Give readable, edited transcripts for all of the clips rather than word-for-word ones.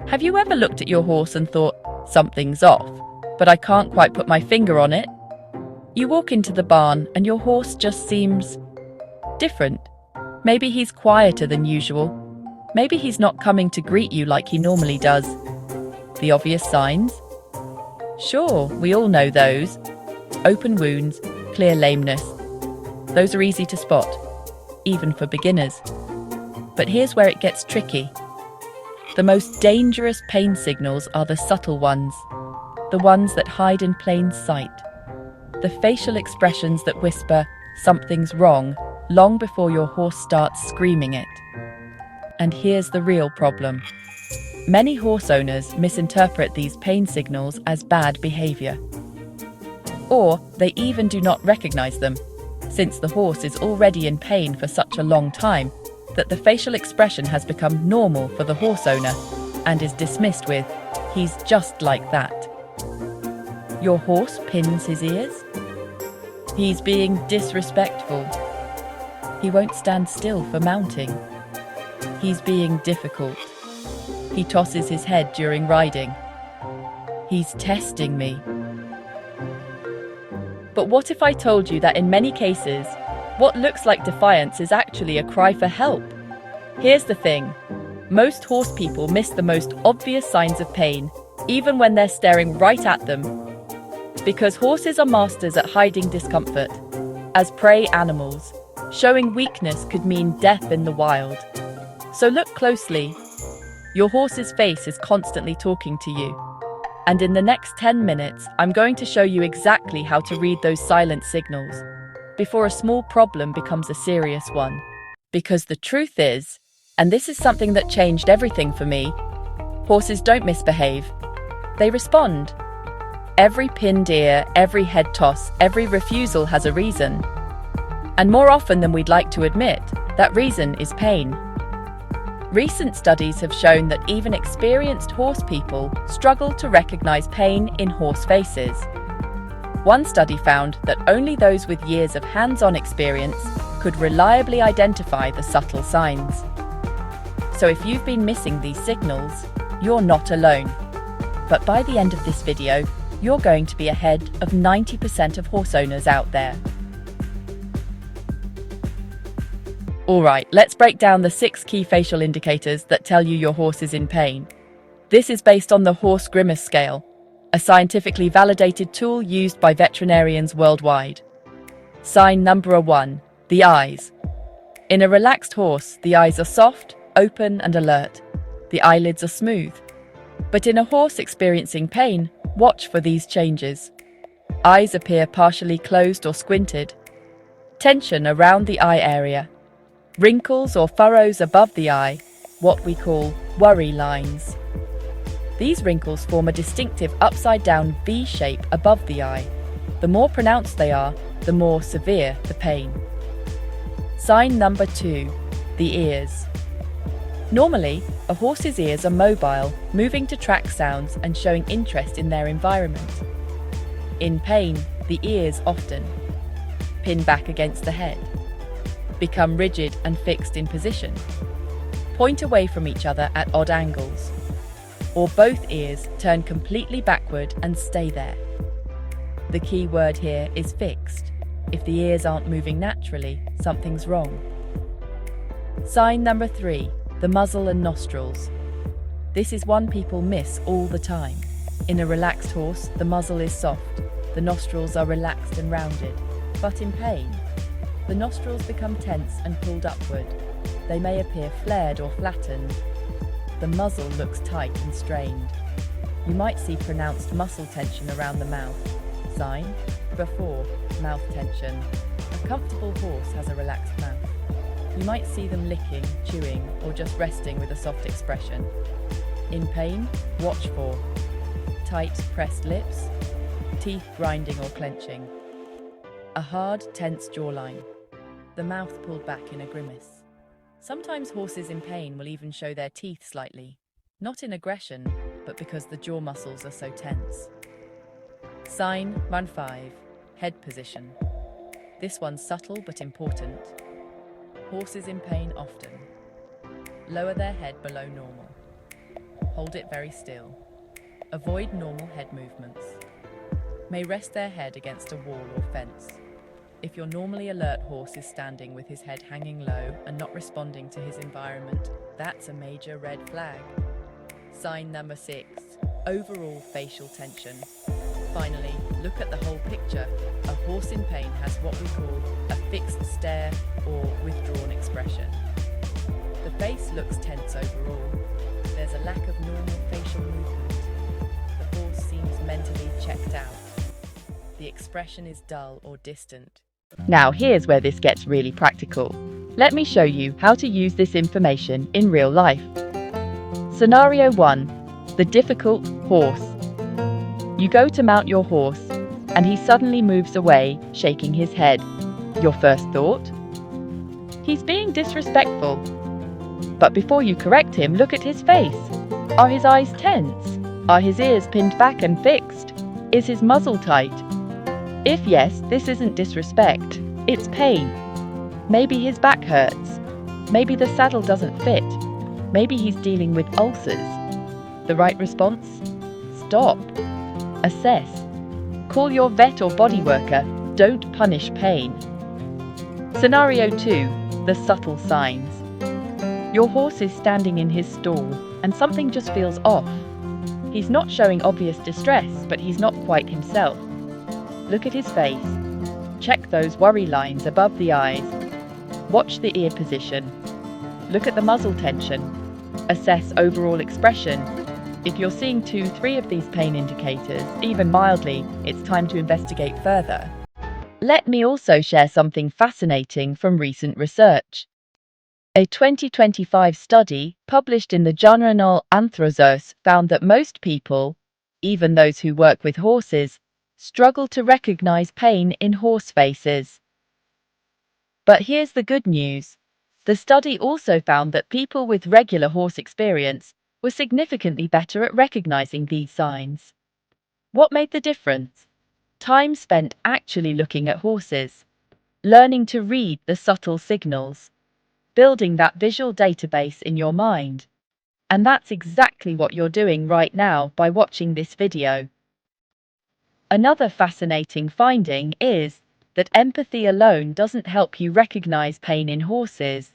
Have you ever looked at your horse and thought, something's off, but I can't quite put my finger on it? You walk into the barn and your horse just seems different. Maybe he's quieter than usual. Maybe he's not coming to greet you like he normally does. The obvious signs? Sure, we all know those. Open wounds, clear lameness. Those are easy to spot, even for beginners. But here's where it gets tricky. The most dangerous pain signals are the subtle ones, the ones that hide in plain sight. The facial expressions that whisper, something's wrong, long before your horse starts screaming it. And here's the real problem. Many horse owners misinterpret these pain signals as bad behavior. Or they even do not recognize them, since the horse is already in pain for such a long time that the facial expression has become normal for the horse owner and is dismissed with, "He's just like that." Your horse pins his ears? He's being disrespectful. He won't stand still for mounting. He's being difficult. He tosses his head during riding. He's testing me. But what if I told you that in many cases, what looks like defiance is actually a cry for help? Here's the thing. Most horse people miss the most obvious signs of pain, even when they're staring right at them. Because horses are masters at hiding discomfort. As prey animals, showing weakness could mean death in the wild. So look closely. Your horse's face is constantly talking to you. And in the next 10 minutes, I'm going to show you exactly how to read those silent signals before a small problem becomes a serious one. Because the truth is, and this is something that changed everything for me, horses don't misbehave. They respond. Every pinned ear, every head toss, every refusal has a reason. And more often than we'd like to admit, that reason is pain. Recent studies have shown that even experienced horse people struggle to recognize pain in horse faces. One study found that only those with years of hands-on experience could reliably identify the subtle signs. So if you've been missing these signals, you're not alone. But by the end of this video, you're going to be ahead of 90% of horse owners out there. Alright, let's break down the 6 key facial indicators that tell you your horse is in pain. This is based on the Horse Grimace Scale, a scientifically validated tool used by veterinarians worldwide. Sign number 1, the eyes. In a relaxed horse, the eyes are soft, open and alert. The eyelids are smooth. But in a horse experiencing pain, watch for these changes. Eyes appear partially closed or squinted. Tension around the eye area. Wrinkles or furrows above the eye, what we call worry lines. These wrinkles form a distinctive upside-down V shape above the eye. The more pronounced they are, the more severe the pain. Sign number 2, the ears. Normally, a horse's ears are mobile, moving to track sounds and showing interest in their environment. In pain, the ears often pin back against the head, become rigid and fixed in position, point away from each other at odd angles, or both ears turn completely backward and stay there. The key word here is fixed. If the ears aren't moving naturally, something's wrong. Sign number 3, the muzzle and nostrils. This is one people miss all the time. In a relaxed horse, the muzzle is soft, the nostrils are relaxed and rounded. But in pain, the nostrils become tense and pulled upward. They may appear flared or flattened. The muzzle looks tight and strained. You might see pronounced muscle tension around the mouth. Sign before mouth tension. A comfortable horse has a relaxed mouth. You might see them licking, chewing, or just resting with a soft expression. In pain, watch for tight, pressed lips, teeth grinding or clenching, a hard, tense jawline, the mouth pulled back in a grimace. Sometimes horses in pain will even show their teeth slightly, not in aggression, but because the jaw muscles are so tense. Sign 5, head position. This one's subtle but important. Horses in pain often lower their head below normal, Hold it very still. Avoid normal head movements. May rest their head against a wall or fence. If your normally alert horse is standing with his head hanging low and not responding to his environment, that's a major red flag. Sign number 6, overall facial tension. Finally, look at the whole picture. A horse in pain has what we call a fixed stare or withdrawn expression. The face looks tense overall. There's a lack of normal facial movement. The horse seems mentally checked out. The expression is dull or distant. Now here's where this gets really practical. Let me show you how to use this information in real life. Scenario 1. The difficult horse. You go to mount your horse, and he suddenly moves away, shaking his head. Your first thought? He's being disrespectful. But before you correct him, look at his face. Are his eyes tense? Are his ears pinned back and fixed? Is his muzzle tight? If yes, this isn't disrespect, it's pain. Maybe his back hurts. Maybe the saddle doesn't fit. Maybe he's dealing with ulcers. The right response? Stop. Assess. Call your vet or body worker. Don't punish pain. Scenario 2. The subtle signs. Your horse is standing in his stall and something just feels off. He's not showing obvious distress, but he's not quite himself. Look at his face. Check those worry lines above the eyes. Watch the ear position. Look at the muzzle tension. Assess overall expression. If you're seeing 2-3 of these pain indicators, even mildly, it's time to investigate further. Let me also share something fascinating from recent research. A 2025 study published in the journal Anthrozoos found that most people, even those who work with horses, struggle to recognize pain in horse faces. But here's the good news. The study also found that people with regular horse experience were significantly better at recognizing these signs. What made the difference? Time spent actually looking at horses, learning to read the subtle signals, building that visual database in your mind. And that's exactly what you're doing right now by watching this video. Another fascinating finding is that empathy alone doesn't help you recognize pain in horses.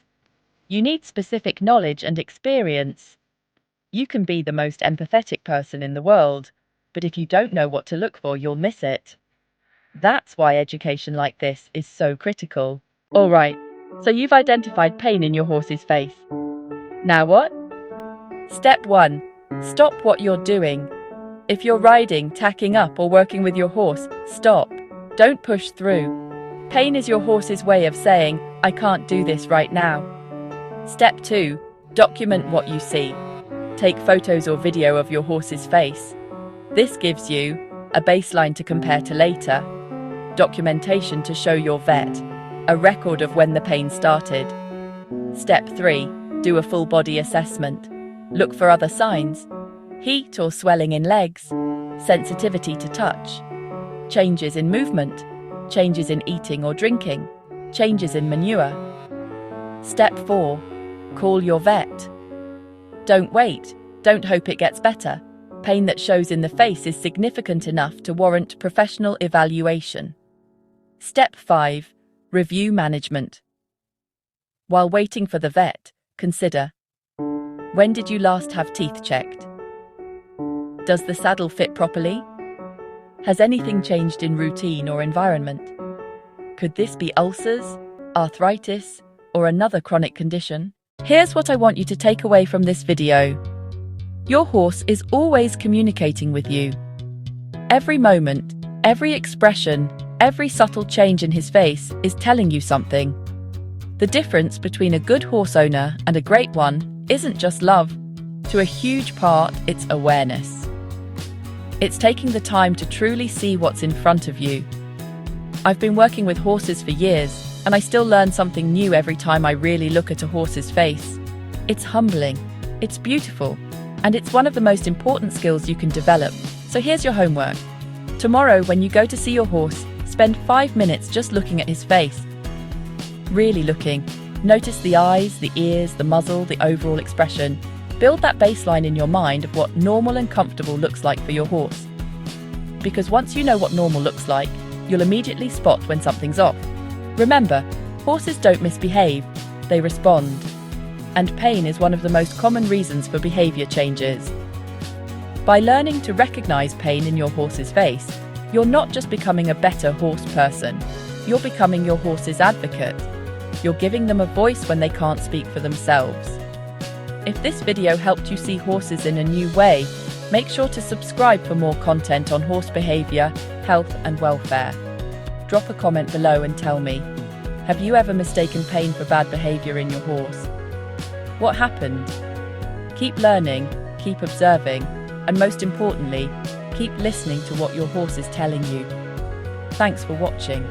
You need specific knowledge and experience. You can be the most empathetic person in the world, but if you don't know what to look for, you'll miss it. That's why education like this is so critical. All right, so you've identified pain in your horse's face. Now what? Step 1. Stop what you're doing. If you're riding, tacking up, or working with your horse, stop. Don't push through. Pain is your horse's way of saying, I can't do this right now. Step 2. Document what you see. Take photos or video of your horse's face. This gives you a baseline to compare to later, documentation to show your vet, a record of when the pain started. Step 3. Do a full body assessment. Look for other signs. Heat or swelling in legs, sensitivity to touch, changes in movement, changes in eating or drinking, changes in manure. Step 4. Call your vet. Don't wait. Don't hope it gets better. Pain that shows in the face is significant enough to warrant professional evaluation. Step 5. Review management. While waiting for the vet, consider: when did you last have teeth checked? Does the saddle fit properly? Has anything changed in routine or environment? Could this be ulcers, arthritis, or another chronic condition? Here's what I want you to take away from this video. Your horse is always communicating with you. Every moment, every expression, every subtle change in his face is telling you something. The difference between a good horse owner and a great one isn't just love. To a huge part, it's awareness. It's taking the time to truly see what's in front of you. I've been working with horses for years, and I still learn something new every time I really look at a horse's face. It's humbling, it's beautiful, and it's one of the most important skills you can develop. So here's your homework. Tomorrow, when you go to see your horse, spend 5 minutes just looking at his face. Really looking. Notice the eyes, the ears, the muzzle, the overall expression. Build that baseline in your mind of what normal and comfortable looks like for your horse. Because once you know what normal looks like, you'll immediately spot when something's off. Remember, horses don't misbehave, they respond. And pain is one of the most common reasons for behavior changes. By learning to recognize pain in your horse's face, you're not just becoming a better horse person, you're becoming your horse's advocate. You're giving them a voice when they can't speak for themselves. If this video helped you see horses in a new way, make sure to subscribe for more content on horse behavior, health and welfare. Drop a comment below and tell me, have you ever mistaken pain for bad behavior in your horse? What happened? Keep learning, keep observing, and most importantly, keep listening to what your horse is telling you. Thanks for watching.